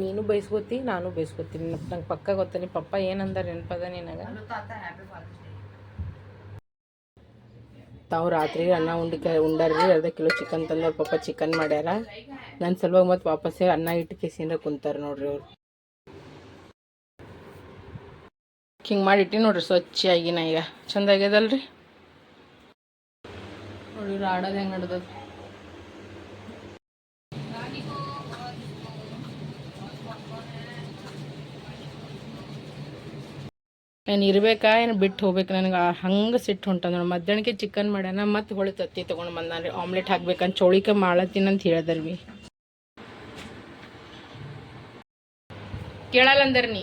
ನೀನು ಬೈಸ್ಕೋತಿ ನಾನು ಬೈಸ್ಕೋತೀನಿ ನಂಗೆ ಪಕ್ಕ ಗೊತ್ತ ನಿಮ್ಮ ಪಪ್ಪ ಏನಂದಾರ ನೆನಪದ ನಿನಗೆ ತಾವು ರಾತ್ರಿ ಅನ್ನ ಉಂಡಾರ್ರಿ ಅರ್ಧ ಕಿಲೋ ಚಿಕನ್ ತಂದವ್ರ ಪಪ್ಪ ಚಿಕನ್ ಮಾಡ್ಯಾರ ನನ್ನ ಸಲುವಾಗಿ ಮತ್ತು ವಾಪಸ್ಸೇ ಅನ್ನ ಇಟ್ಟು ಕೇಸಿಂದ ಕುಂತಾರ ನೋಡ್ರಿ ಅವ್ರು ಹಿಂಗೆ ಮಾಡಿಟ್ಟಿ ನೋಡ್ರಿ ಸ್ವಚ್ಛಾಗಿ ನಾ ಈಗ ಚಂದ ಆಗ್ಯದಲ್ರಿ ನೋಡ್ರಿ ಆಡೋದು ಹೆಂಗೆ ನಡ್ದದ ಏನು ಇರ್ಬೇಕಾ ಏನು ಬಿಟ್ಟು ಹೋಗ್ಬೇಕು ನನಗೆ ಹಂಗೆ ಸಿಟ್ಟು ಹೊಂಟ ನೋಡಿ ಮಧ್ಯಾಹ್ನಕ್ಕೆ ಚಿಕನ್ ಮಾಡ್ಯಾನ ಮತ್ತು ಹೊಳಿ ತತ್ತಿ ತೊಗೊಂಡು ಬಂದಾನ್ರಿ ಆಮ್ಲೆಟ್ ಹಾಕ್ಬೇಕಂತ ಚೌಳಿಕೆ ಮಾಡತ್ತೀನಂತ ಹೇಳಿದ್ರಿ ಬಿ ಕೇಳಲ್ಲ ಅಂದರ್ ನೀ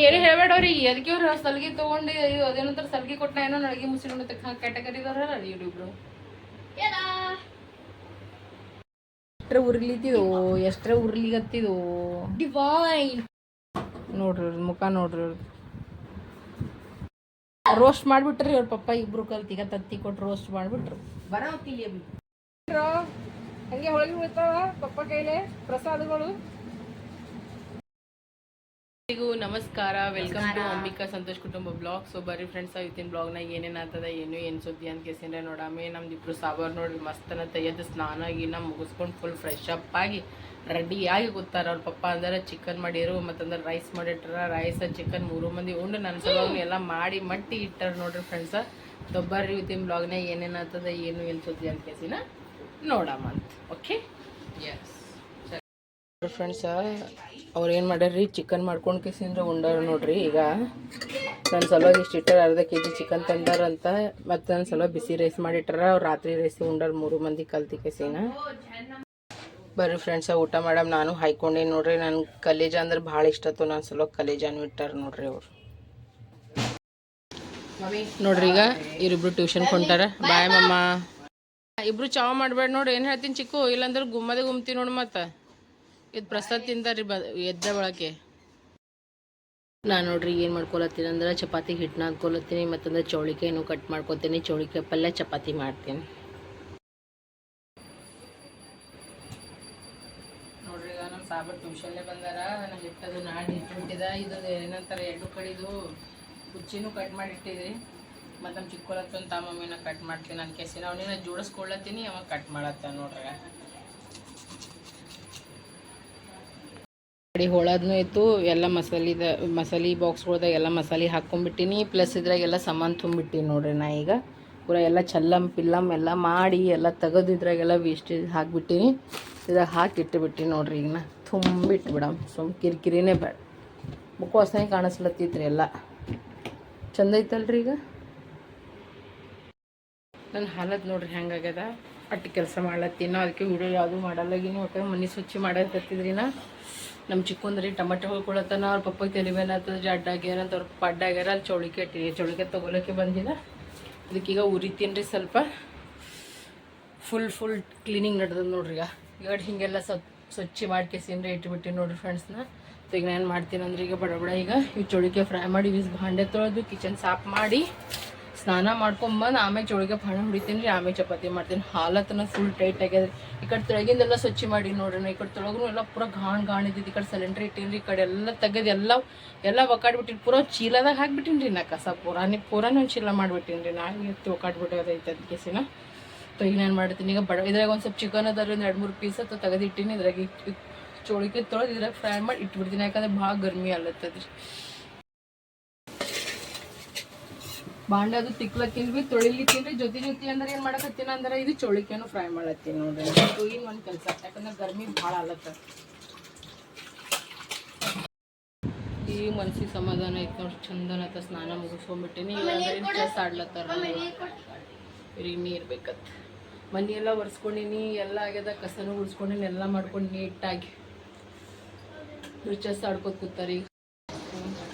ಏನು ಹೇಳ್ಬೇಡವ್ರಿ ಅದಕ್ಕೆ ಅವ್ರು ಸಲ್ಗಿ ತೊಗೊಂಡು ಅದೇನಂತಾರೆ ಸಲ್ಗಿ ಕೊಟ್ಟ ಏನೋ ನಳಗಿ ಮುಸಿಕೊಂಡು ಕ್ಯಾಟಗರಿದವ್ರ ಇವ್ರಿಬ್ರು ಎಷ್ಟರ ಉರ್ಲಿತಿದೋ ಎಷ್ಟರ ಉರ್ಲಿಗತ್ತಿದೋ ಡಿವೈನ್ ನೋಡ್ರಿ ಮುಖ ನೋಡ್ರಿ ರೋಸ್ಟ್ ಮಾಡಿಬಿಟ್ರಿ ಅವ್ರ ಪಪ್ಪ ಇಬ್ರು ಕಲ್ತಿಗ ತತ್ತಿ ಕೊಟ್ಟು ರೋಸ್ಟ್ ಮಾಡಿಬಿಟ್ರು ಬರೋತಿಲಿ ಹಂಗೆ ಹೋಳಿಗೆ ಹೋಗ್ತಾವ ಪಪ್ಪ ಕೈಲೇ ಪ್ರಸಾದಗಳು ನಮಸ್ಕಾರ ವೆಲ್ಕಮ್ ಟು ಅಂಬಿಕಾ ಸಂತೋಷ್ ಕುಟುಂಬ ಬ್ಲಾಗ್ ಸೊ ಬರ್ರಿ ಫ್ರೆಂಡ್ಸ್ ಇವತ್ತಿನ ಬ್ಲಾಗ್ನಾಗ ಏನೇನು ಆಗ್ತದ ಏನು ಸುದ್ದಿ ಅಂತ ಕೇಸಿಂದ್ರೆ ನೋಡಾಮೆ ನಮ್ದು ಇಬ್ರು ಸಾಂಬಾರು ನೋಡ್ರಿ ಮಸ್ತನ ತೆಗೆದು ಸ್ನಾನ ಗೀನ ಮುಗಿಸ್ಕೊಂಡು ಫುಲ್ ಫ್ರೆಶ್ ಅಪ್ ಆಗಿ ರೆಡಿಯಾಗಿ ಕೂತಾರ ಅವ್ರ ಪಪ್ಪ ಅಂದ್ರೆ ಚಿಕನ್ ಮಾಡಿರು ಮತ್ತಂದ್ರೆ ರೈಸ್ ಮಾಡಿಟ್ರ ರೈಸ್ ಚಿಕನ್ 3 ಮಂದಿ ಉಂಡು ನನ್ನ ಸಲುವಾಗಿ ಎಲ್ಲ ಮಾಡಿ ಮಟ್ಟಿ ಇಟ್ಟಾರ ನೋಡ್ರಿ ಫ್ರೆಂಡ್ಸ ಬರ್ರಿ ಇವತ್ತಿನ ಬ್ಲಾಗ್ನಾಗ ಏನೇನು ಆಗ್ತದ ಏನು ಸುದ್ದಿ ಅಂತ ಕೇಸಿನ ನೋಡಾಮ ಅಂತ ಓಕೆ ಎಸ್ ಫ್ರೆಂಡ್ಸ ಅವ್ರು ಏನು ಮಾಡ್ಯಾರ್ರಿ ಚಿಕನ್ ಮಾಡ್ಕೊಂಡು ಕೇಸಿಂದ್ರೆ ಉಂಡಾರ ನೋಡ್ರಿ ಈಗ ನನ್ನ ಸಲುವಾಗಿ ಇಷ್ಟು ಇಟ್ಟಾರ ಅರ್ಧ kg ಚಿಕನ್ ತಂದಾರಂತ ಮತ್ತು ನನ್ನ ಸಲುವಾಗಿ ಬಿಸಿ ರೈಸ್ ಮಾಡಿಟ್ಟಾರ ಅವ್ರು ರಾತ್ರಿ ರೈಸ್ ಉಂಡಾರ 3 ಮಂದಿ ಕಲ್ತಿ ಕೇಸಿನ ಬರ್ರಿ ಫ್ರೆಂಡ್ಸ ಊಟ ಮಾಡಮ್ ನಾನು ಹಾಯ್ಕೊಂಡೇನಿ ನೋಡ್ರಿ ನನ್ಗೆ ಕಲೇಜ ಅಂದ್ರೆ ಭಾಳ ಇಷ್ಟತ್ತು ನನ್ನ ಸಲುವಾಗಿ ಕಲೇಜಾನು ಇಟ್ಟಾರ ನೋಡ್ರಿ ಅವ್ರು ನೋಡ್ರಿ ಈಗ ಇವ್ರಿಬ್ರು ಟ್ಯೂಷನ್ ಕೊಂಟಾರ ಬಾಯ್ ಮಮ್ಮ ಇಬ್ರು ಚಾವ್ ಮಾಡ್ಬೇಡ ನೋಡಿ ಏನು ಹೇಳ್ತೀನಿ ಚಿಕ್ಕು ಇಲ್ಲಾಂದ್ರೆ ಗುಮ್ಮದೇ ಗುಮ್ತಿ ನೋಡಿ ಮತ್ತೆ ಇದು ಪ್ರಸಾದ ತಿಂತಾರ್ರಿ ಎದ್ದ ಬಳಕೆ ನಾನು ನೋಡ್ರಿ ಏನು ಮಾಡ್ಕೊಳತ್ತೀನಿ ಅಂದ್ರೆ ಚಪಾತಿಗೆ ಹಿಟ್ಟು ನಾದ್ಕೊಳತ್ತೀನಿ ಮತ್ತಂದ್ರೆ ಚೌಳಿಕಾಯಿನೂ ಕಟ್ ಮಾಡ್ಕೊತೀನಿ ಚೌಳಿಕಾಯಿ ಪಲ್ಯ ಚಪಾತಿ ಮಾಡ್ತೀನಿ ನೋಡ್ರಿ ಈಗ ನಮ್ಮ ಸಾಬರ್ ಟ್ಯೂಷನ್ಲೇ ಬಂದಾರ ನಾನು ಹಿಟ್ಟದು ನಾಡಿ ಇಟ್ಬಿಟ್ಟಿದ ಇದು ಏನಂತಾರೆ ಎರಡು ಕಡೆದು ಕುಚ್ಚಿನೂ ಕಟ್ ಮಾಡಿಟ್ಟಿದ್ರಿ ಮತ್ತು ನಮ್ಮ ಚಿಕ್ಕೊಳತ್ತೊಂದು ತಾಮಮ್ಮಿನ ಕಟ್ ಮಾಡ್ತೀನಿ ನನ್ನ ಕೆಸಿನ ಅವನಿನ ಜೋಡಿಸ್ಕೊಳ್ಳತ್ತೀನಿ ಅವ ಕಟ್ ಮಾಡತ್ತ ನೋಡ್ರಿ ಹೊಳದ್ನು ಇತ್ತು ಎಲ್ಲ ಮಸಾಲೆ ಬಾಕ್ಸ್ಗಳ್ದಾಗ ಎಲ್ಲ ಮಸಾಲೆ ಹಾಕ್ಕೊಂಡ್ಬಿಟ್ಟಿನಿ ಪ್ಲಸ್ ಇದ್ರಾಗೆಲ್ಲ ಸಾಮಾನು ತುಂಬಿಟ್ಟಿನಿ ನೋಡ್ರಿ ನಾ ಈಗ ಪೂರ ಎಲ್ಲ ಚಲ್ಲಮ್ ಪಿಲ್ಲಮ್ ಎಲ್ಲ ಮಾಡಿ ಎಲ್ಲ ತೆಗೆದು ಇದ್ರಾಗೆಲ್ಲ ವೇಸ್ಟೇಜ್ ಹಾಕ್ಬಿಟ್ಟಿನಿ ಇದ್ರಾಗ ಹಾಕಿ ಇಟ್ಟುಬಿಟ್ಟಿನಿ ನೋಡ್ರಿ ಈಗ ನಾ ತುಂಬಿಟ್ಬಿಡಮ್ ಕಿರಿಕಿರಿನೇ ಬೇಡ ಬುಕ್ಕು ಹೊಸಾಗಿ ಕಾಣಿಸ್ಲತ್ತಿತ್ರಿ ಎಲ್ಲ ಚಂದ ಐತಲ್ರಿ ಈಗ ನನ್ನ ಹಾಲತ್ ನೋಡ್ರಿ ಹೆಂಗಾಗ್ಯದ ಅಟ್ಟು ಕೆಲಸ ಮಾಡ್ಲತ್ತೀನಿ ಅದಕ್ಕೆ ವಿಡಿಯೋ ಯಾವುದೂ ಮಾಡಲ್ಲಾಗಿನಿ ಒಟ್ಟು ಮನೆ ಸ್ವಚ್ಛ ಮಾಡತ್ತಿದ್ರಿ ನಾ ನಮ್ಮ ಚಿಕ್ಕಂದ್ರಿ ಟೊಮೆಟೊ ಹೊಳ್ಕೊಳತ್ತನ ಅವ್ರ ಪಪ್ಪಗೆ ತಲೆ ಮೇಲೆ ಆಗ್ತದೆ ಅಡ್ಡಾಗ್ಯಾರ ಅಂತ ಅವ್ರ ಪಪ್ಪ ಅಡ್ಡಾಗ್ಯಾರ ಅಲ್ಲಿ ಚೌಳಿಕಾಯಿ ತೊಗೊಳಕ್ಕೆ ಬಂದಿಲ್ಲ ಅದಕ್ಕೀಗ ಉರಿತೀನಿ ರೀ ಸ್ವಲ್ಪ ಫುಲ್ ಕ್ಲೀನಿಂಗ್ ನಡೆದದ ನೋಡ್ರಿ ಈಗ ಹೀಗೆಲ್ಲ ಸ್ವಚ್ಛ ಮಾಡ್ಕೇಸಿನ್ರಿ ಇಟ್ಬಿಟ್ಟು ನೋಡ್ರಿ ಫ್ರೆಂಡ್ಸ್ನ ಈಗ ನಾನು ಏನು ಮಾಡ್ತೀನಿ ಅಂದ್ರೆ ಈಗ ಬಡ ಈಗ ಈ ಚೌಳಿಕಾಯಿ ಫ್ರೈ ಮಾಡಿ ಭಾಂಡೆ ತೊಳೆದು ಕಿಚನ್ ಸಾಫ್ ಮಾಡಿ ಸ್ನಾನ ಮಾಡ್ಕೊಂಬಂದು ಆಮೇಲೆ ಚೌಳಿಕಾಯಿ ಪಾಣ ಹೊಡಿತೀನಿ ರೀ ಆಮೇಲೆ ಚಪಾತಿ ಮಾಡ್ತೀನಿ ಹಾಲತ್ತನ ಫುಲ್ ಟೈಟ್ ಆಗ್ಯದ್ರಿ ಈ ಕಡೆ ತೆಳಗಿಂದೆಲ್ಲ ಸ್ವಚ್ಛ ಮಾಡಿ ನೋಡ್ರಿ ಈ ಕಡೆ ತೊಳಗೂ ಎಲ್ಲ ಪೂರ ಗಾಣ್ ಇದ್ದಿದ್ದು ಈ ಕಡೆ ಸಿಲಿಂಡ್ರ್ ಇಟ್ಟೀನಿ ರೀ ಈ ಕಡೆ ಎಲ್ಲ ತೆಗೆದು ಎಲ್ಲ ಒಕ್ಕಾಡ್ಬಿಟ್ಟಿನಿ ಪೂರ ಚೀಲದಾಗ ಹಾಕ್ಬಿಟ್ಟಿನಿ ರೀ ನಾ ಕಸ ಪೂರಾನೇ ಒಂದು ಚೀಲ ಮಾಡಿಬಿಟ್ಟಿನಿ ರೀ ನಾನು ಎತ್ತಿ ಒಕ್ಕಾಡ್ಬಿಟ್ಟೋದೈತೆ ಅದಕ್ಕೆ ಕೇಸಿನ ಈಗ ನಾನು ಮಾಡ್ತೀನಿ ಈಗ ಇದ್ರಾಗ ಒಂದು ಸ್ವಲ್ಪ ಚಿಕನ್ ಅದಾರ ಒಂದು 2-3 ಪೀಸ್ ಅಥವಾ ತೆಗೆದಿಟ್ಟಿನಿ ಇದ್ರಾಗ ಚೌಳಿಕಾಯಿ ತೊಳೆದು ಇದ್ರಾಗ ಫ್ರೈ ಮಾಡಿ ಇಟ್ಬಿಡ್ತೀನಿ ಯಾಕಂದ್ರೆ ಭಾಳ ಗರ್ಮಿ ಅಲ್ಲತ್ತದ್ರಿ ಬಾಂಡೆ ಅದು ತಿಕ್ಲತ್ತೀನಿ ರೀ ತೊಳಿಲಿತ್ತೀನಿ ರೀ ಜೊತೆ ಅಂದ್ರೆ ಏನು ಮಾಡಕತ್ತೀನಿ ಅಂದ್ರೆ ಇದು ಚೌಳಿಕಾಯಿನೂ ಫ್ರೈ ಮಾಡತ್ತೀನಿ ನೋಡ್ರಿ ಏನು ಒಂದು ಕೆಲಸ ಯಾಕಂದ್ರೆ ಗರ್ಮಿ ಭಾಳ ಆಲತ್ತ ಈ ಮನ್ಸಿಗೆ ಸಮಾಧಾನ ಐತೆ ನೋಡ್ರಿ ಚಂದನ ಆತ ಸ್ನಾನ ಮುಗಿಸ್ಕೊಂಡ್ಬಿಟ್ಟಿನಿ ಇಲ್ಲಾಂದ್ರೆ ಇಂಟ್ರೆಸ್ಟ್ ಆಡ್ಲತ್ತಾರ ಬರೀ ನೀರು ಬೇಕತ್ತ ಮನೆ ಎಲ್ಲ ಒರೆಸ್ಕೊಂಡಿನಿ ಎಲ್ಲ ಆಗ್ಯದ ಕಸನೂ ಉಳಿಸ್ಕೊಂಡಿನಿ ಎಲ್ಲ ಮಾಡ್ಕೊಂಡು ನೀಟಾಗಿ ರುಚಸ್ ಆಡ್ಕೊತ ಕೂತಾರೆ ಈಗ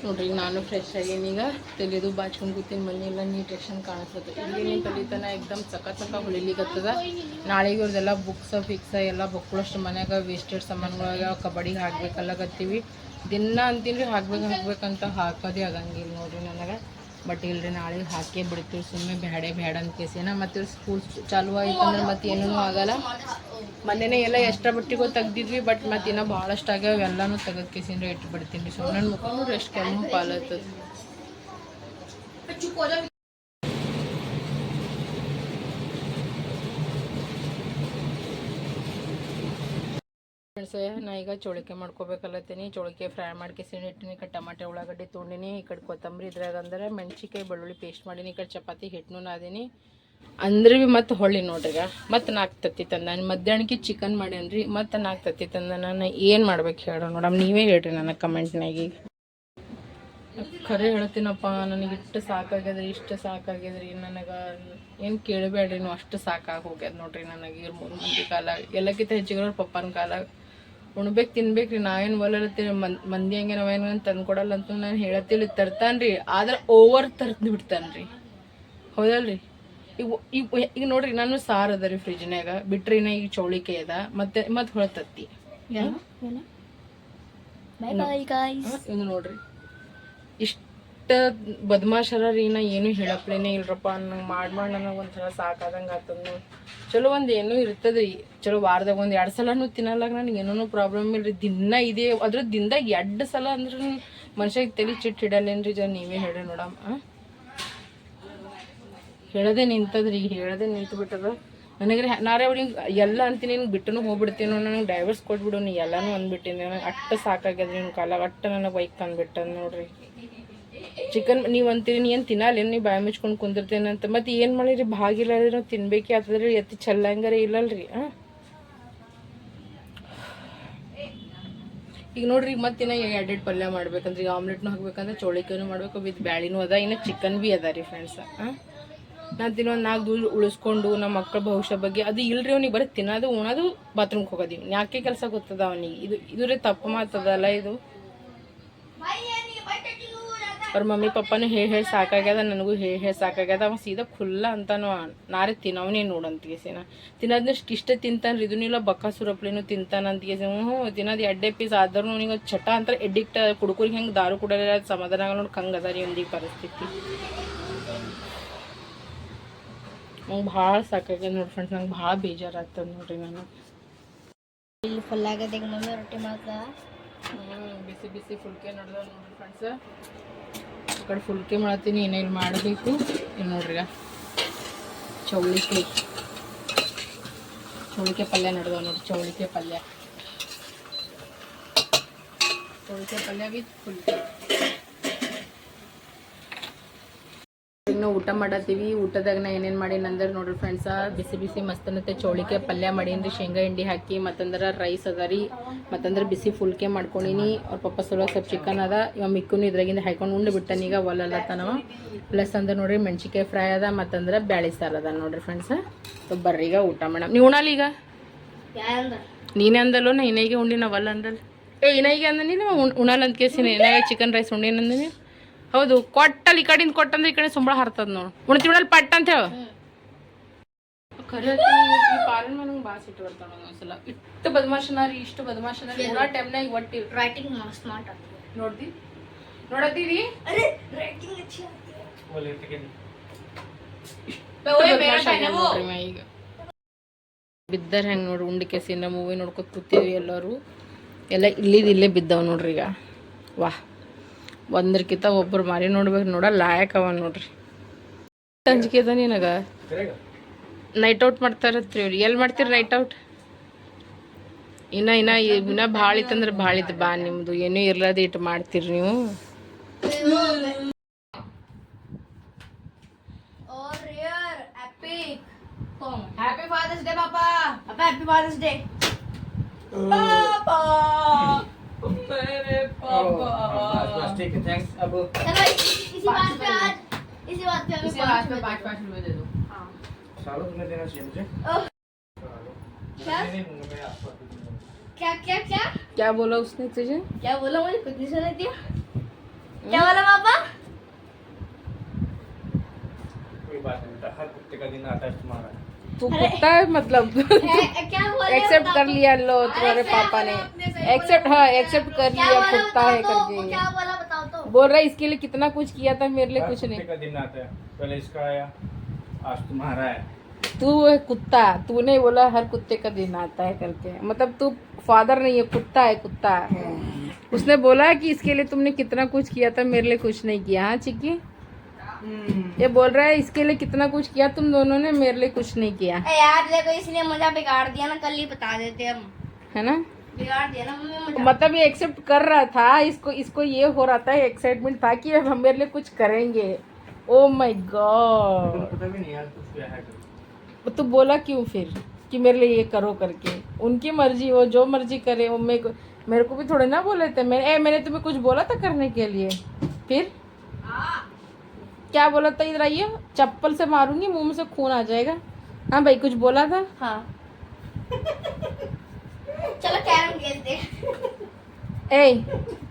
ನೋಡ್ರಿ ನಾನು ಫ್ರೆಶ್ ಆಗೀನಿ ಈಗ ತಲೆದು ಬಾಚ್ಕೊಂಡು ಕೂತೀನಿ ಮನೆ ಎಲ್ಲ ನೀಟ್ ಎಕ್ಷನ್ ಕಾಣಿಸ್ತದೆ ಇಲ್ಲಿ ನೀನು ತಲಿತನ ಎಕ್ದಮ್ ಸಕ್ಕ ಹೊಳಿಲಿಕ್ಕತ್ತದ ನಾಳೆಗೆ ಇವ್ರದ್ದೆಲ್ಲ ಬುಕ್ಸ ಫಿಕ್ಸ ಎಲ್ಲ ಬಕ್ಕಳಷ್ಟು ಮನ್ಯಾಗ ವೇಸ್ಟೆಡ್ ಸಾಮಾನುಗಳಾಗ ಕಬಡ್ಡಿಗೆ ಹಾಕ್ಬೇಕಲ್ಲಗತ್ತೀವಿ ದಿನ ಅಂತೀನಿ ರೀ ಹಾಕ್ಬೇಕಂತ ಹಾಕೋದೇ ಆಗಂಗಿಲ್ಲ ನೋಡ್ರಿ ನನಗೆ ಬಟ್ ಇಲ್ರಿ ನಾಳೆ ಹಾಕೇ ಬಿಡ್ತೀವಿ ಸುಮ್ಮನೆ ಬೇಡ ಅಂತ ಕೇಸಿನ ಮತ್ತು ಸ್ಕೂಲ್ ಚಾಲು ಆಯ್ತು ಅಂದ್ರೆ ಮತ್ತೆ ಏನೂ ಆಗಲ್ಲ. ಮೊನ್ನೆನೇ ಎಲ್ಲ ಎಕ್ಸ್ಟ್ರಾ ಬಟ್ಟೆಗೂ ತೆಗ್ದಿದ್ವಿ ಬಟ್ ಮತ್ತೆ ಇನ್ನೂ ಭಾಳಷ್ಟು ಆಗ್ಯಾವ ಎಲ್ಲನೂ ತೆಗೆದು ಕೇಸಿಂದ್ರೆ ಇಟ್ಟು ಬಿಡ್ತೀನಿ ರೀ. ಸುಮ್ಮನೆ ನನ್ನ ಮುಖ ನೋಡ್ರಿ ಎಷ್ಟು ಕೆಮ್ಮು ಪಾಲತ್ತದ. ಫ್ರೆಂಡ್ಸ್ ನಾ ಈಗ ಚೌಳಿಕೆ ಮಾಡ್ಕೋಬೇಕಲ್ಲತ್ತೀನಿ. ಚೌಳಿಕೆ ಫ್ರೈ ಮಾಡ್ಕೇಸಿನಿ ಇಟ್ಟಿನಿ. ಈ ಕಡೆ ಟಮಾಟೆ ಉಳ್ಳಾಗಡ್ಡಿ ತೊಗೊಂಡಿನಿ. ಈ ಕಡೆ ಕೊತ್ತಂಬರಿ ಇದ್ರಾಗ ಅಂದ್ರೆ ಮೆಣಸಿಕಾಯಿ ಬೆಳ್ಳುಳ್ಳಿ ಪೇಸ್ಟ್ ಮಾಡೀನಿ. ಈ ಕಡೆ ಚಪಾತಿ ಹಿಟ್ಟನೂ ನಾದೀನಿ ಅಂದ್ರೆ ಭೀ ಮತ್ತೆ ಹೊಳ್ಳಿ ನೋಡ್ರಿ ಈಗ ಮತ್ತೆ 4 ತತ್ತಿ ತಂದ. ನಾನು ಮಧ್ಯಾಹ್ನಕ್ಕೆ ಚಿಕನ್ ಮಾಡೇನ್ರಿ ಮತ್ತೆ 4 ತತ್ತಿ ತಂದ. ನಾನು ಏನು ಮಾಡ್ಬೇಕು ಹೇಳೋ ನೋಡಮ್, ನೀವೇ ಹೇಳ್ರಿ ನನಗೆ ಕಮೆಂಟ್ನಾಗ. ಈಗ ಖರೆ ಹೇಳ್ತೀನಪ್ಪ, ನನಗೆ ಇಷ್ಟು ಸಾಕಾಗ್ಯದ್ರಿ, ನನಗೆ ಏನು ಕೇಳಬೇಡ್ರಿ ನೀವು, ಅಷ್ಟು ಸಾಕಾಗಿ ಹೋಗ್ಯದ ನೋಡ್ರಿ ನನಗೆ. ಮುಂದೆ ಕಾಲ ಎಲ್ಲಕ್ಕಿಂತ ಹೆಚ್ಚಿಗೆ ಪಪ್ಪನ ಕಾಲ ಉಣ್ಬೇಕು ತಿನ್ಬೇಕ್ರಿ. ನಾವೇನು ಒಲ್ಲತ್ತೀನಿ ಮಂದಿ ಹಂಗೆ ನಾವೇನು ತಂದ್ಕೊಡಲ್ಲ ಅಂತ ನಾನು ಹೇಳತ್ತಿಲ್ಲ. ತರ್ತಾನ್ರಿ ಆದ್ರೆ ಓವರ್ ತರ್ದು ಬಿಡ್ತಾನ್ರಿ, ಹೌದಲ್ರಿ. ಈಗ ನೋಡ್ರಿ ನಾನು ಸಾರು ಅದ ರೀ ಫ್ರಿಜ್ನಾಗ ಬಿಟ್ರಿನ, ಈಗ ಚೌಳಿಕೆ ಅದ ಮತ್ತೆ ಹೊಳತತ್ತಿ. ಇದು ನೋಡ್ರಿ ಇಷ್ಟ ಬದ್ಮಾಶರ ರೀ. ನಾ ಏನು ಹೇಳಪ್ಲೇನೆ ಇಲ್ರಪ್ಪ. ನಂಗೆ ಮಾಡಿ ನನಗೆ ಒಂಥರ ಸಾಕಾದಂಗೆ ಆಗ್ತದ ನೋಡಿ. ಚಲೋ ಒಂದು ಏನೂ ಇರ್ತದ್ರಿ, ಚಲೋ ವಾರದಾಗ 1-2 ಸಲನೂ ತಿನ್ನಲ್ಲಾಗ ನನಗೆ ಏನೂ ಪ್ರಾಬ್ಲಮ್ ಇಲ್ರಿ. ದಿನ ಇದೆ ಅದ್ರ ದಿನದಾಗ 2 ಸಲ ಅಂದ್ರೆ ಮನುಷ್ಯಗೆ ತಲೆ ಚಿಟ್ಟು ಹಿಡಲ್ಲೇನ್ರಿ. ನೀವೇ ಹೇಳಿ ನೋಡಮ್ಮ. ಹೇಳೋದೇ ನಿಂತದ್ರಿ, ಈಗ ಹೇಳೋದೇ ನಿಂತು ಬಿಟ್ಟದ ನನಗೆ. ನಾರೇ ಅವ್ರಿಗೆ ಎಲ್ಲ ಅಂತೀನಿ, ನಿನ್ಗೆ ಬಿಟ್ಟನು ಹೋಗ್ಬಿಡ್ತೀನೋ, ನನಗೆ ಡೈವರ್ಸ್ ಕೊಟ್ಬಿಡು ನೀ ಎಲ್ಲನೂ ಅಂದ್ಬಿಟ್ಟಿನಿ. ನನಗೆ ಅಷ್ಟು ಸಾಕಾಗ್ಯದ್ರಿ ನಿಮ್ಮ ಕಾಲಾಗ, ಅಷ್ಟು ನನಗೆ ಬೈಕ್ ತಂದುಬಿಟ್ಟದ ನೋಡ್ರಿ. ಚಿಕನ್ ನೀವು ಅಂತೀರಿ ನೀ ಏನು ತಿನ್ನಲ್ಲ, ನೀವು ಬಾಯಿ ಮುಚ್ಕೊಂಡು ಕುಂದಿರ್ತೇನೆ ಅಂತ. ಮತ್ತೆ ಏನು ಮಾಡಿರಿ ಭಾಗಿಲ್ಲ ನಾವು ತಿನ್ಬೇಕೇ ಆಗ್ತದ್ರಿ. ಎತ್ತಿ ಚೆಲ್ಲಂಗಾರೆ ಇಲ್ಲಲ್ರಿ. ಈಗ ನೋಡ್ರಿ ಮತ್ತೆ ಇನ್ನು 2 ಪಲ್ಯ ಮಾಡ್ಬೇಕಂದ್ರೆ, ಈಗ ಆಮ್ಲೆಟ್ನೂ ಹಾಕ್ಬೇಕಂದ್ರೆ ಚೌಳಿಕೆನೂ ಮಾಡ್ಬೇಕು ವಿತ್ ಬ್ಯಾಳಿನೂ ಅದ, ಇನ್ನು ಚಿಕನ್ ಭೀ ಅದ ರೀ ಫ್ರೆಂಡ್ಸ್. ನಾನು ತಿನ್ನೋದು 4 ದಿವಸ ಉಳಿಸ್ಕೊಂಡು ನಮ್ಮ ಮಕ್ಕಳ ಭವಿಷ್ಯ ಬಗ್ಗೆ ಅದು ಇಲ್ರಿ. ಅವ್ನಿಗೆ ಬರೀ ತಿನ್ನೋದು ಉಣೋದು ಬಾತ್ರೂಮ್ಗೆ ಹೋಗೋದು, ಯಾಕೆ ಕೆಲಸ ಗೊತ್ತದ ಅವನಿಗೆ. ಇದು ರೀ ತಪ್ಪು ಮಾತದಲ್ಲ ಇದು. ಅವ್ರ ಮಮ್ಮಿ ಪಪ್ಪನೂ ಹೇಳಿ ಸಾಕಾಗ್ಯದ, ನನಗೂ ಹೇಳಿ ಸಾಕಾಗ್ಯದ. ಅವ ಸೀದಾ ಖುಲ್ಲ ಅಂತಾನು ನಾರೇ ತಿನ್ನವನೇ ನೋಡಂತಗೇಸಿನ. ತಿನ್ನೋದನ್ನ ಇಷ್ಟ ತಿಂತಾನ್ರಿ, ಇದನ್ನೆಲ್ಲ ಬಕ್ಕ ಸುರಪ್ಲಿನೂ ತಿಂತಾನಂತಗೇಸಿ. ತಿನ್ನೋದು 2 ಪೀಸ್ ಆದ್ರೂ ನಿಮಗೆ ಚಟ ಅಂತ ಎಡಿಕ್ಟ್. ಕುಡುಕರಿಗೆ ಹೆಂಗೆ ದಾರು ಕುಡಿಯೋಲ್ಲ ಸಮಾಧಾನ ಆಗಲ್ಲ ನೋಡಿ, ಹಂಗೆ ಅದ ರೀ ಒಂದೀಗ ಪರಿಸ್ಥಿತಿ. ನಂಗೆ ಭಾಳ ಸಾಕಾಗ್ಯದ ನೋಡಿ ಫ್ರೆಂಡ್ಸ್, ನಂಗೆ ಭಾಳ ಬೇಜಾರಾಗ್ತದೆ ನೋಡ್ರಿ. ನಾನು ಇಲ್ಲಿ ಫುಲ್ ಆಗದೆ ಮಮ್ಮಿ ರೊಟ್ಟಿ ಮಾಡ್ತಾ ಬಿಸಿ ಬಿಸಿ ಫುಲ್ಕೆ ನೋಡ್ದ ನೋಡ್ರಿ ಫ್ರೆಂಡ್ಸ್. ಈ ಕಡೆ ಫುಲ್ಕೆ ಮಾಡ್ತೀನಿ, ಏನೇನು ಮಾಡಬೇಕು ಇಲ್ಲಿ ನೋಡ್ರಿ. ಚೌಳಿಕೆ ಪಲ್ಯ ನಡೆದವ ನೋಡ್ರಿ. ಚೌಳಿಕೆ ಪಲ್ಯ ವಿತ್ ಫುಲ್ಕೆ. ನಾವು ಊಟ ಮಾಡತ್ತೀವಿ. ಊಟದಾಗ ನಾ ಏನೇನು ಮಾಡೀನಿ ಅಂದ್ರೆ ನೋಡ್ರಿ ಫ್ರೆಂಡ್ಸ, ಬಿಸಿ ಬಿಸಿ ಮಸ್ತನತ್ತೆ ಚೌಳಿಕೆ ಪಲ್ಯ ಮಾಡೀನಿ, ಶೇಂಗಾ ಹಿಂಡಿ ಹಾಕಿ. ಮತ್ತಂದ್ರೆ ರೈಸ್ ಅದ ರೀ, ಮತ್ತಂದ್ರೆ ಬಿಸಿ ಫುಲ್ಕೆ ಮಾಡ್ಕೊಂಡೀನಿ. ಅವ್ರ ಪಪ್ಪ ಸ್ವಲ್ಪ ಚಿಕನ್ ಅದ, ಇವಾಗ ಮಿಕ್ಕೂ ಇದ್ರಾಗಿಂದ ಹಾಕೊಂಡು ಉಂಡು ಬಿಟ್ಟಾನ ಈಗ ಒಲ್ಲಲ್ಲ ತನವ. ಪ್ಲಸ್ ಅಂದ್ರೆ ನೋಡ್ರಿ ಮೆಣಸಿಕಾಯಿ ಫ್ರೈ ಅದ, ಮತ್ತಂದ್ರೆ ಬ್ಯಾಳಿ ಸಾರು ಅದ ನೋಡ್ರಿ ಫ್ರೆಂಡ್ಸ. ಬರ್ರಿ ಈಗ ಊಟ ಮೇಡಮ್. ನೀವು ಉಣಲ್ಲ ಈಗ? ನೀನೇ ಅಂದಲ್ಲೋ ನಾ ಇನಾಯಿಗೆ ಉಂಡಿ ನಾವಲ್ಲ ಅಂದಲ್ಲ. ಇನಾಯಿಗೆ ಅಂದ ನೀನು ಉಣಲ್ಲ ಅಂತ ಕೇಸಿನಿ. ಏನಾಗ ಚಿಕನ್ ರೈಸ್ ಉಂಡೇನು ಅಂದ ನೀವು? ಹೌದು, ಕೊಟ್ಟಲ್ಲಿ ಈ ಕಡೆಯಿಂದ ಕೊಟ್ಟಂದ್ರೆ ಈ ಕಡೆ ಸಂಬಳ ಹರ್ತದ ನೋಡು. ಉಣ್ತಿ ಉಣಲ್ಲಿ ಪಟ್ಟ ಅಂತ ಹೇಳು. ಖರೆ ಈ ಪಾಲನ್ ನನಗೆ ಭಾಳ ಸಿಟ್ಟು ಬರ್ತಾವ ಒಂದೊಂದ್ಸಲ. ಇಷ್ಟು ಬದಮಾಶನ ರೀ, ಇಷ್ಟು ಬದಮಾಶನ ರೀ. ಉಣೋ ಟೈಮ್ನಾಗ ಒಟ್ಟಿ ರೈಟಿಂಗ್ ಸ್ಮಾರ್ಟ್ ನೋಡ್ದಿ ನೋಡತ್ತೀವಿ. ಈಗ ಬಿದ್ದಾರ ಹೆಂಗೆ ನೋಡ್ರಿ ಉಂಡಿ ಕೆಸಿಂದ ಮೂವಿ ನೋಡ್ಕೊತ ಕೂತೀವಿ ಎಲ್ಲರೂ. ಎಲ್ಲ ಇಲ್ಲೇ ಬಿದ್ದಾವ ನೋಡ್ರಿ ಈಗ. ವಾಹ್, ಒಂದ್ರಕ್ಕಿಂತ ಒಬ್ಬರು ಮಾರಿ ನೋಡ್ಬೇಕು ನೋಡ ಲಾಯಕ್ ಅವ ನೋಡ್ರಿ. ಅಂಜಿಕೆ ಅದ ನಿನಗ? ನೈಟ್ ಔಟ್ ಮಾಡ್ತಾರತ್ರಿ ಅವ್ರು. ಎಲ್ಲಿ ಮಾಡ್ತೀರಿ ನೈಟ್ ಔಟ್? ಇನ್ನ ಭಾಳ ಇತ್ತಂದ್ರೆ ಭಾಳ ಇತ್ತು ಬಾ. ನಿಮ್ಮದು ಏನೂ ಇರ್ಲಾದ ಇಟ್ಟು ಮಾಡ್ತೀರಿ ನೀವು. ಹ್ಯಾಪಿ ಫಾದರ್ಸ್ ಡೇ ಪಾಪಾ. ಪಾಪಾ ಹ್ಯಾಪಿ ಫಾದರ್ಸ್ ಡೇ ಪಾಪಾ. ठीक है, थैंक्स। अब चलो इसी बात पे हमें 5 रुपए दे दो। सालों तुम्हें देना चाहिए मुझे। क्या नहीं दूंगा मैं आपको। क्या क्या क्या क्या बोला उसने तुझे? क्या बोला? मुझे कुछ नहीं सुनाई दिया। क्या बोला पापा? कोई बात नहीं बेटा, हर कुत्ते का दिन आता है तुम्हारा। तू कुत्ता है मतलब? क्या बोला? एक्सेप्ट कर लिया लो तुम्हारे पापा ने। एक्सेप्ट, हाँ एक्सेप्ट कर लिया कुत्ता है करके। क्या बोला बताओ तो। बोल रहा है इसके लिए कितना कुछ किया था, मेरे लिए हर कुछ कुत्ते नहीं। का दिन आता है, पहले इसका आया, आज तुम्हारा है। तू है कुत्ता, तूने बोला हर कुत्ते का दिन आता है करके, मतलब तू फादर नहीं है, कुत्ता है कुत्ता। उसने बोला कि इसके लिए तुमने कितना कुछ किया था, मेरे लिए कुछ नहीं किया। हाँ चिक्की, ये बोल रहा है इसके लिए कितना कुछ किया तुम दोनों ने, मेरे लिए कुछ नहीं किया, यार देखो इसने मजा बिगाड़ दिया ना, कल ही बता देते हम। है ना। बिगाड़ दिया ना मम्मी मजा। मतलब ये एक्सेप्ट कर रहा था, इसको ये हो रहा था, एक्साइटमेंट था कि अब हम मेरे लिए कुछ करेंगे। ओ माय गॉड, पता भी नहीं यार कुछ क्या है। तो बोला क्यों फिर कि मेरे लिए ये करो करके? उनकी मर्जी, वो जो मर्जी करे। वो मेरे को भी थोड़े ना बोले थे। मैंने तुम्हें कुछ बोला था करने के लिए? फिर क्या बोला था? इधर आइए, चप्पल से मारूंगी, मुंह में से खून आ जाएगा। हाँ भाई, कुछ बोला था? हाँ चलो कैरम खेलते हैं। ए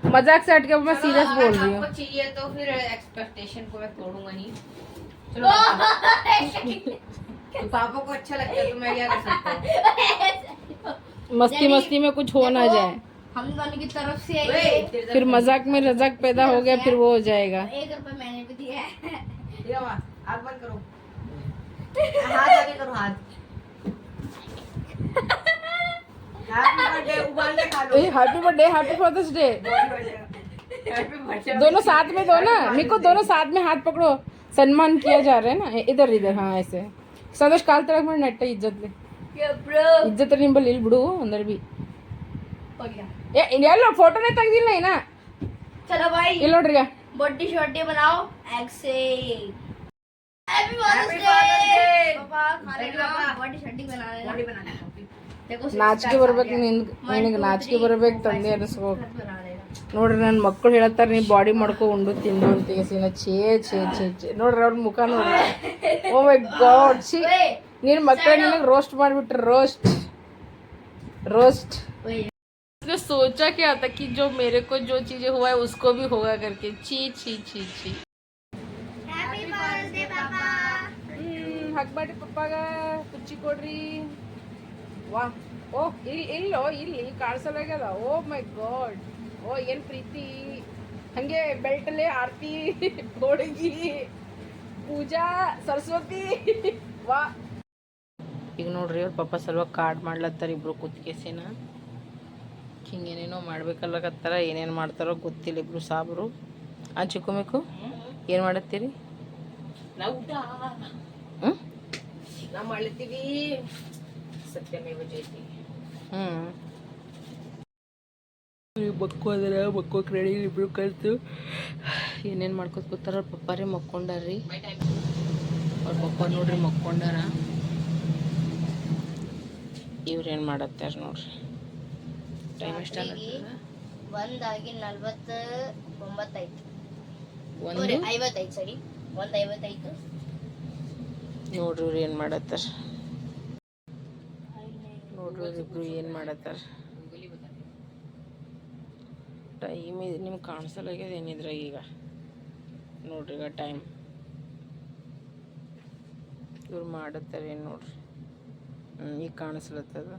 मजाक से हट के, मैं सीरियस बोल रही हूँ। आपको चाहिए तो फिर एक्सपेक्टेशन को मैं तोड़ूंगा नहीं। चलो तो पापा को अच्छा लगता है तो मैं क्या कर सकता हूँ। मस्ती मस्ती में कुछ हो ना जाए, हम दोनों की तरफ से ये फिर मजाक में रजाक पैदा हो गया, फिर वो हो जाएगा। 1 रुपए मैंने भी दिया है। हाथ बंद करो, हाथ आगे करो, हाथ। हैप्पी बर्थडे, उबाल के खा लो। Happy birthday, happy father's day. Happy birthday. दोनों साथ में दो ना, मेरे को दोनों साथ में हाथ पकड़ो, सम्मान किया जा रहा है ना। इधर इधर, हाँ ऐसे। संतोष काल तरफ में नेट इज्जत ले, इज्जत निंबल ಇಲ್ಲಿ ಬಿಡು अंदर भी। ए ಇಲ್ಲ ಫೋಟೋನೇ ತೆಗ್ದಿಲ್ಲ ಇನ್ನ। चलो भाई ಇಲ್ಲಿ ನೋಡ್ರಿ, बर्थडे शॉर्टी बनाओ एग से। Happy father's Happy Father's day Day। पापा, खा Ready लेना, पापा? बर्थडे शॉर्टी बना लेना। बॉडी बना लो कॉफी। देखो ನಾಚಿಕೆ ಬರ್ಬೇಕು ನಿನಗೆ, ನಾಚಿಕೆ ಬರ್ಬೇಕು ತಂದೆ ಅನಿಸ್ಕೋ। ನೋಡ್ರಿ ನನ್ನ ಮಕ್ಕಳು ಹೇಳತ್ತಾರ ನೀ ಬಾಡಿ ಮಾಡ್ಕೊ ಉಂಡು ತಿಂದು ಅಂತ ಸಿನ ಛೇ ಛೇ ಛೇ ಛೇ ನೋಡ್ರಿ ಅವ್ರ ಮುಖ ನೋಡ್ರಿ। ಓ ಮೈ ಗಾಡ್, ಛೀ, ನಿನ್ನ ಮಕ್ಕಳ ನಿನಗೆ ರೋಸ್ಟ್ ಮಾಡಿಬಿಟ್ರೆ, ರೋಸ್ಟ್ रोस्ट। उसने सोचा क्या था कि जो मेरे को जो चीजें हुआ है उसको भी होगा करके। छी छी छी छी। हैप्पी फादर्स डे पापा। ಹಗ್ ಮಾಡಿ ಪಪ್ಪಾಗ ಕುಚ್ಚಿ ಕೊಡ್ರಿ। ವಾ, ಓ ಇಲ್ಲೋ ಇಲ್ಲಿ ಕಾಣಿಸಲಾಗ್ಯದ। ಓ ಮೈ ಗಾಡ್, ಓ ಏನ್ ಪ್ರೀತಿ, ಹಂಗೆ ಬೆಲ್ಟಲ್ಲೇ ಆರತಿ, ಹೋಳಿಗೆ, ಪೂಜಾ, ಸರಸ್ವತಿ, ವಾ। ಈಗ ನೋಡ್ರಿ ಅವ್ರ ಪಪ್ಪ ಸ್ವಲ್ಪ ಕಾರ್ಡ್ ಮಾಡ್ಲತ್ತಾರ, ಇಬ್ರು ಕುತ್ಕೆಸಿನ ಹಿಂಗೆ ಏನೇನೋ ಮಾಡ್ಬೇಕಲ್ಲಕತ್ತಾರ, ಏನೇನು ಮಾಡ್ತಾರೋ ಗೊತ್ತಿಲ್ಲ ಇಬ್ರು ಸಾಬ್ರು। ಆ ಚಿಕ್ಕು ಮಿಕ್ಕು ಏನು ಮಾಡತ್ತೀರಿ? ನಾವು ಊಟ ಹ್ಞೂ ನಾವು ಮಾಡ್ತೀವಿ, ಸತ್ಯಮೇವ ಜಯತೆ। ಮಕ್ಕು ಅದರ ಮಕ್ಕೋಕ್ ರೆಡಿ ಇಬ್ರು ಕಲ್ತು ಏನೇನು ಮಾಡ್ಕೊತ ಕೂತಾರ। ಅವ್ರ ಪಪ್ಪಾರೇ ಮಕ್ಕೊಂಡಾರ್ರಿ, ಅವ್ರ ಪಪ್ಪ ನೋಡ್ರಿ ಮಕ್ಕೊಂಡಾರ, ಇವ್ರೇನು ಮಾಡತ್ತಾರ ನೋಡ್ರಿ। ಟೈಮ್ ಎಷ್ಟು ಆಗತ್ತದ? 1:49 ಆಯ್ತು, ಒಂದು 55 ಸರಿ 1:55 ನೋಡ್ರಿ ಇವ್ರು ಏನು ಮಾಡತ್ತಾರ, ನೋಡ್ರಿ ಇಬ್ರು ಏನು ಮಾಡತ್ತಾರ। ಟೈಮ್ ಇದು ನಿಮ್ಗೆ ಕಾಣಿಸಲಾಗ್ಯದ ಏನಿದ್ರ ಈಗ ನೋಡ್ರಿ, ಈಗ ಟೈಮ್ ಇವ್ರು ಮಾಡತ್ತಾರೆ ಏನು ನೋಡ್ರಿ। ಈಗ ಕಾಣಿಸ್ಲತ್ತದ,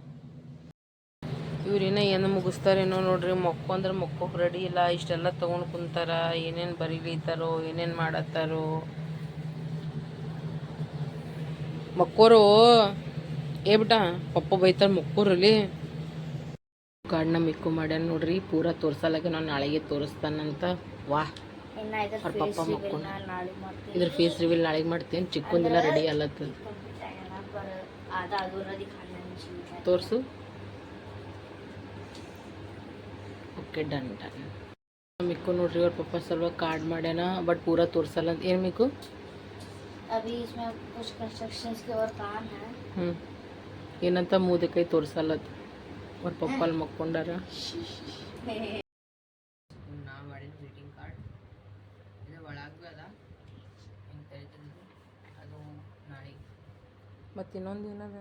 ಇವ್ರೇನೋ ಏನು ಮುಗಿಸ್ತಾರೇನೋ ನೋಡ್ರಿ। ಮೊಕ್ಕು ಅಂದ್ರೆ ಮೊಕ್ಕೋಕೆ ರೆಡಿ ಇಲ್ಲ, ಇಷ್ಟೆಲ್ಲ ತೊಗೊಂಡು ಕುಂತಾರ, ಏನೇನು ಬರೀಲಿತ್ತಾರೋ, ಏನೇನು ಮಾಡತ್ತಾರೋ। ಮಕ್ಕೋರು ಏ ಬಿಟ್ಟ ಪಪ್ಪ ಬೈತಾರೆ ಮಕ್ಕೋರಲ್ಲಿ। ಗಾಡ್ನ ಮಿಕ್ಕು ಮಾಡ್ಯಾನ ನೋಡ್ರಿ, ಪೂರ ತೋರ್ಸಲಾಗ ನಾವು ನಾಳೆಗೆ ತೋರಿಸ್ತಾನಂತ। ವಾಹ್, ಅವ್ರ ಪಪ್ಪ ಮಕ್ಕೊಂಡು ಇದ್ರ ಫೇಸ್ ರಿವೀಲ್ ನಾಳೆಗೆ ಮಾಡ್ತೇನೆ। ಚಿಕ್ಕೊಂದಿಲ್ಲ ರೆಡಿ ಅಲ್ಲತ್ತದ, ತೋರಿಸು। Okay done done. ಮಿಕ್ಕು ನೋಡ್ರಿ ಅವ್ರ ಪಪ್ಪ ಸ್ವಲ್ಪ ಕಾರ್ಡ್ ಮಾಡ್ಯಾನ, ಬಟ್ ಪೂರ ತೋರ್ಸಲ್ಲ ಅಂತ। ಏನು ಮಿಕ್ಕು? अभी इसमें कुछ कंस्ट्रक्शंस के और काम है। ಏನಂತ ಮೂದೆ ಕೈ ತೋರ್ಸಲ್ಲತ್, ಅವ್ರ ಪಪ್ಪ ಅಲ್ಲಿ ಮಕ್ಕೊಂಡಾರ। ನಾವು ಮಾಡಿದ ಗ್ರೀಟಿಂಗ್ ಕಾರ್ಡ್ ಇದು ಒಳಗೆ ಅದ, ಹಿಂಗೆ ತೆರಿತದೆ ಅದು ನಾಳೆಗೆ। ಮತ್ತು ಇನ್ನೊಂದು ಏನದ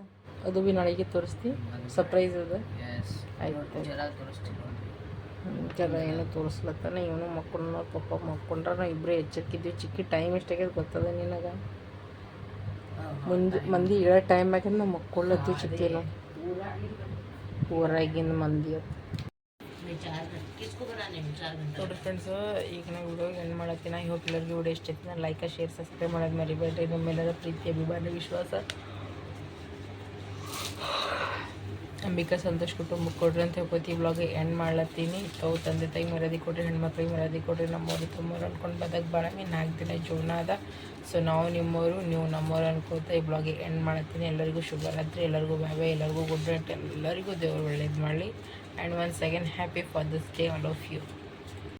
ಅದು ಭೀ ನಾಳೆಗೆ ತೋರಿಸ್ತಿ, ಸರ್ಪ್ರೈಸ್ ಅದ। ಎಸ್ ಆಯ್ತು, ಜರ ತೋರಿಸ್ತೀವಿ ನೋಡ್ರಿ। ಜರ ಏನೋ ತೋರಿಸ್ಲತ್ತಾನ, ಇವನು ಮಕ್ಕೊಂಡು ಅವ್ರ ಪಪ್ಪ ಮಕ್ಕೊಂಡ್ರ, ನಾವು ಇಬ್ಬರೇ ಎಚ್ಚರಿಕಿದ್ವಿ। ಚಿಕ್ಕಿ ಟೈಮ್ ಎಷ್ಟಾಗ್ಯದ ಗೊತ್ತದ ನಿನಗೆ? ಮಂದಿ ಹೇಳೋ ಟೈಮ್ ಯಾಕಂದ್ರೆ ನಾವು ಮಕ್ಕೊಳ್ಳತ್ತೀವಿ ಚಿಕ್ಕಿನು, ಊರಾಗಿನ ಮಂದಿ ಅದು ನೋಡ್ರಿ ಫ್ರೆಂಡ್ಸ್, ಈಗ ನಾವು ವಿಡಿಯೋ ಎಂಡ್ ಮಾಡತ್ತೀನಿ. ಐ ಹೋಪ್ ಎಲ್ಲರಿಗೂ ವಿಡಿಯೋ ಇಷ್ಟ ಐತಿ. ನಾನು ಲೈಕ್ ಶೇರ್ ಸಬ್ಸ್ಕ್ರೈಬ್ ಮಾಡೋದು ಮರಿಬೇಡ್ರಿ. ನಿಮ್ಮೆಲ್ಲರ ಪ್ರೀತಿ ಅಭಿಮಾನ ವಿಶ್ವಾಸ ಅಂಬಿಕಾ ಸಂತೋಷ್ ಕುಟುಂಬಕ್ಕೆ ಕೊಡ್ರಿ ಅಂತ ಹೇಳ್ಕೊತಿ. Blog end ಮಾಡ್ಲತ್ತೀನಿ. ತಾವು ತಂದೆ ತಾಯಿ ಮರ್ಯಾದೆ ಕೊಡ್ರಿ, ಹೆಣ್ಮಕ್ಳಿಗೆ ಮರ್ಯಾದೆ ಕೊಡ್ರಿ. ನಮ್ಮವ್ರು ತಮ್ಮವ್ರು ಅನ್ಕೊಂಡು ಬದಕ್ ಭಾಳ 4 ದಿನ ಜೀವನ ಅದ. ಸೊ ನಾವು ನಿಮ್ಮವರು, ನೀವು ನಮ್ಮವ್ರು ಅನ್ಕೊತ ಈ ಬ್ಲಾಗಿಗೆ ಎಂಡ್ ಮಾಡತ್ತೀನಿ. ಎಲ್ಲರಿಗೂ ಶುಭರಾತ್ರಿ, ಎಲ್ಲರಿಗೂ ಬಾಯ್, ಎಲ್ಲರಿಗೂ ಗುಡ್ ನೈಟ್, ಎಲ್ಲರಿಗೂ ದೇವರು ಒಳ್ಳೇದು ಮಾಡಲಿ. And once again happy father's day all of you.